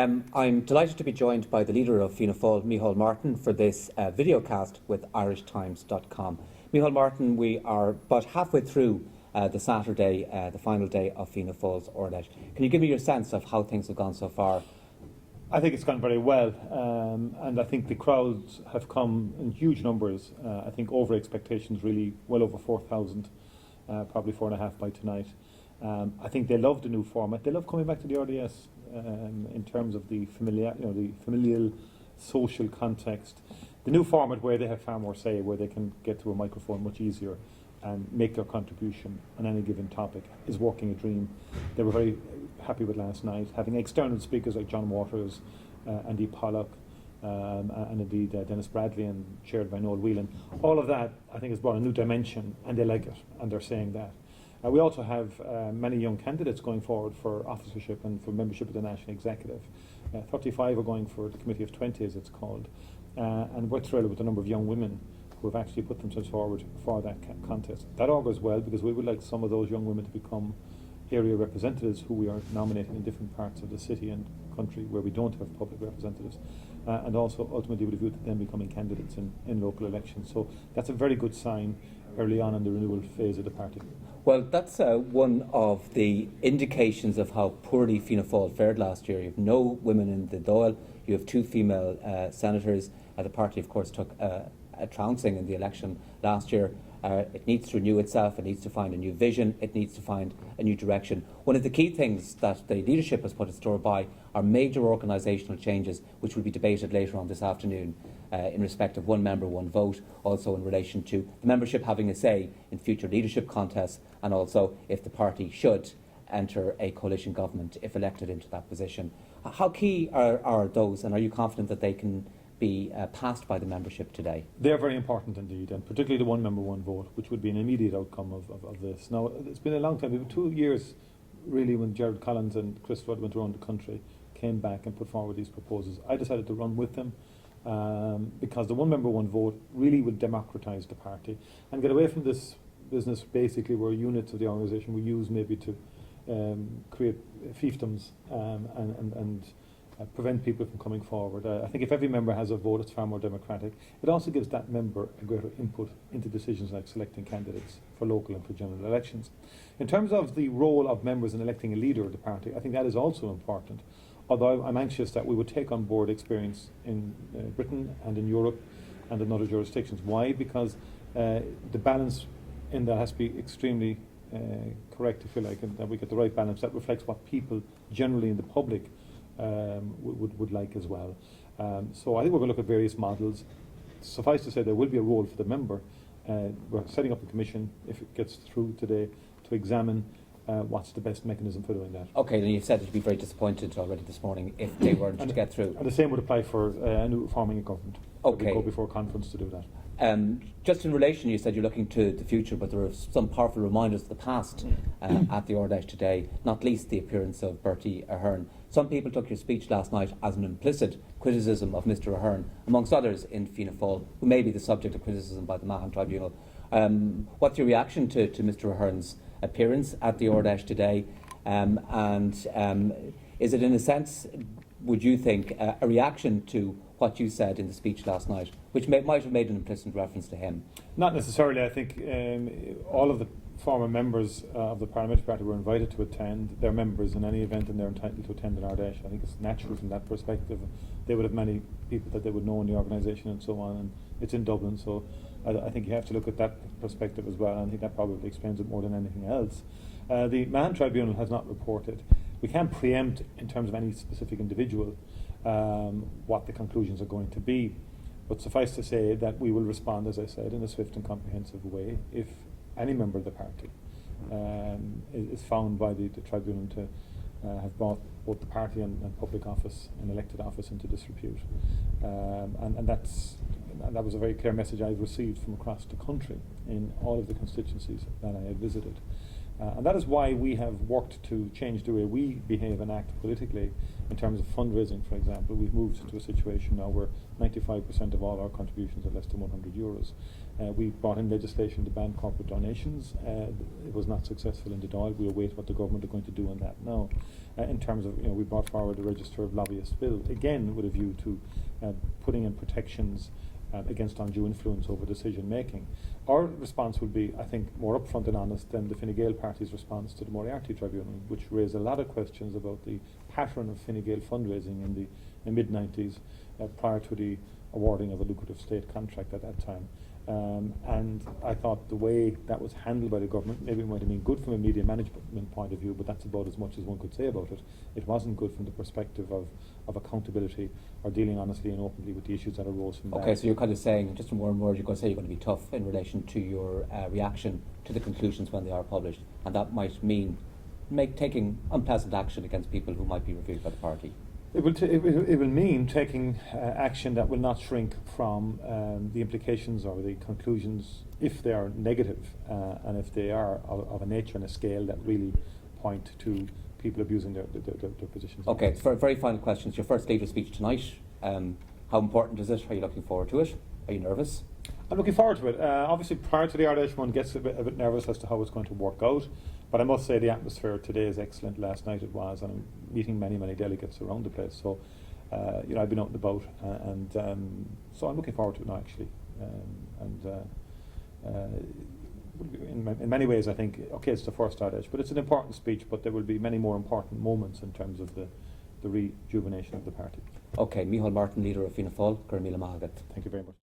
I'm delighted to be joined by the leader of Fianna Fáil, Micheál Martin, for this videocast with irishtimes.com. Micheál Martin, we are about halfway through the Saturday, the final day of Fianna Fáil's Ordesh. Can you give me your sense of how things have gone so far? I think it's gone very well, and I think the crowds have come in huge numbers. I think over expectations, really, well over 4,000, probably 4.5 by tonight. I think they love the new format. They love coming back to the RDS in terms of the familial social context. The new format where they have far more say, where they can get to a microphone much easier and make their contribution on any given topic, is working a dream. They were very happy with last night, having external speakers like John Waters, Andy Pollock, and indeed Dennis Bradley, and chaired by Noel Whelan. All of that, I think, has brought a new dimension, and they like it, and they're saying that. We also have many young candidates going forward for officership and for membership of the National Executive. 35 are going for the Committee of 20, as it's called, and we're thrilled with the number of young women who have actually put themselves forward for that contest. That augurs well, because we would like some of those young women to become area representatives who we are nominating in different parts of the city and country where we don't have public representatives, and also ultimately with a view to them becoming candidates in local elections. So that's a very good sign early on in the renewal phase of the party. Well, that's one of the indications of how poorly Fianna Fáil fared last year. You have no women in the Dáil, you have 2 female senators. The party, of course, took a trouncing in the election last year. It needs to renew itself, it needs to find a new vision, it needs to find a new direction. One of the key things that the leadership has put its store by are major organisational changes, which will be debated later on this afternoon in respect of one member, one vote, also in relation to the membership having a say in future leadership contests, and also if the party should enter a coalition government if elected into that position. How key are those, and are you confident that they can be passed by the membership today? They're very important indeed, and particularly the one member, one vote, which would be an immediate outcome of this. Now, it's been a long time, been 2 years really, when Gerard Collins and Chris Flood went around the country, came back and put forward these proposals. I decided to run with them because the one member, one vote really would democratise the party and get away from this business basically where units of the organisation were used maybe to create fiefdoms and prevent people from coming forward. I think if every member has a vote, it's far more democratic. It also gives that member a greater input into decisions like selecting candidates for local and for general elections. In terms of the role of members in electing a leader of the party, I think that is also important, although I'm anxious that we would take on board experience in Britain and in Europe and in other jurisdictions. Why? Because the balance in that has to be extremely correct, if you like, and that we get the right balance that reflects what people generally in the public would like as well. So I think we're going to look at various models. Suffice to say, there will be a role for the member. We're setting up a commission, if it gets through today, to examine what's the best mechanism for doing that. Okay, then you've said that you'd be very disappointed already this morning if they weren't to get through. And the same would apply for forming a government. Okay. We go before conference to do that. Just in relation, you said you're looking to the future, but there are some powerful reminders of the past at the Ordesh today, not least the appearance of Bertie Ahern. Some people took your speech last night as an implicit criticism of Mr Ahern, amongst others in Fianna Fáil, who may be the subject of criticism by the Mahon Tribunal. What's your reaction to Mr Ahern's appearance at the Ordesh today? And is it, in a sense, would you think, a reaction to what you said in the speech last night, which might have made an implicit reference to him? Not necessarily. I think all of the former members of the Parliamentary Party were invited to attend. They're members in any event and they're entitled to attend in Ardèche. I think it's natural from that perspective. They would have many people that they would know in the organisation and so on, and it's in Dublin, so I think you have to look at that perspective as well, and I think that probably explains it more than anything else. The Mahon Tribunal has not reported. We can't preempt in terms of any specific individual what the conclusions are going to be, but suffice to say that we will respond, as I said, in a swift and comprehensive way if any member of the party is found by the tribunal to have brought both the party and public office and elected office into disrepute. And that was a very clear message I received from across the country in all of the constituencies that I had visited. And that is why we have worked to change the way we behave and act politically in terms of fundraising, for example. We've moved to a situation now where 95% of all our contributions are less than €100. We brought in legislation to ban corporate donations. It was not successful in the Dáil. We await what the government are going to do on that now. In terms of, we brought forward the Register of Lobbyists Bill, again with a view to putting in protections against undue influence over decision making. Our response would be, I think, more upfront and honest than the Fine Gael party's response to the Moriarty Tribunal, which raised a lot of questions about the pattern of Fine Gael fundraising in the mid-90s prior to the awarding of a lucrative state contract at that time. And I thought the way that was handled by the government, maybe it might have been good from a media management point of view, but that's about as much as one could say about it. It wasn't good from the perspective of accountability or dealing honestly and openly with the issues that arose from that. Okay, so you're kind of saying, just in one word, you're going to say you're going to be tough in relation to your reaction to the conclusions when they are published, and that might mean taking unpleasant action against people who might be reviewed by the party. It will mean taking action that will not shrink from the implications or the conclusions if they are negative and if they are of a nature and a scale that really point to people abusing their positions. Okay, for very final questions. Your first leader speech tonight, how important is it? Are you looking forward to it? Are you nervous? I'm looking forward to it. Obviously, prior to the Ardèche one gets a bit nervous as to how it's going to work out. But I must say the atmosphere today is excellent. Last night it was, and I'm meeting many delegates around the place. So, I've been out and about, and so I'm looking forward to it now, actually. In many ways, I think, okay, it's the first Ardèche, but it's an important speech, but there will be many more important moments in terms of the rejuvenation of the party. Okay, Micheál Martin, leader of Fianna Fáil, Gurmila Magat. Thank you very much.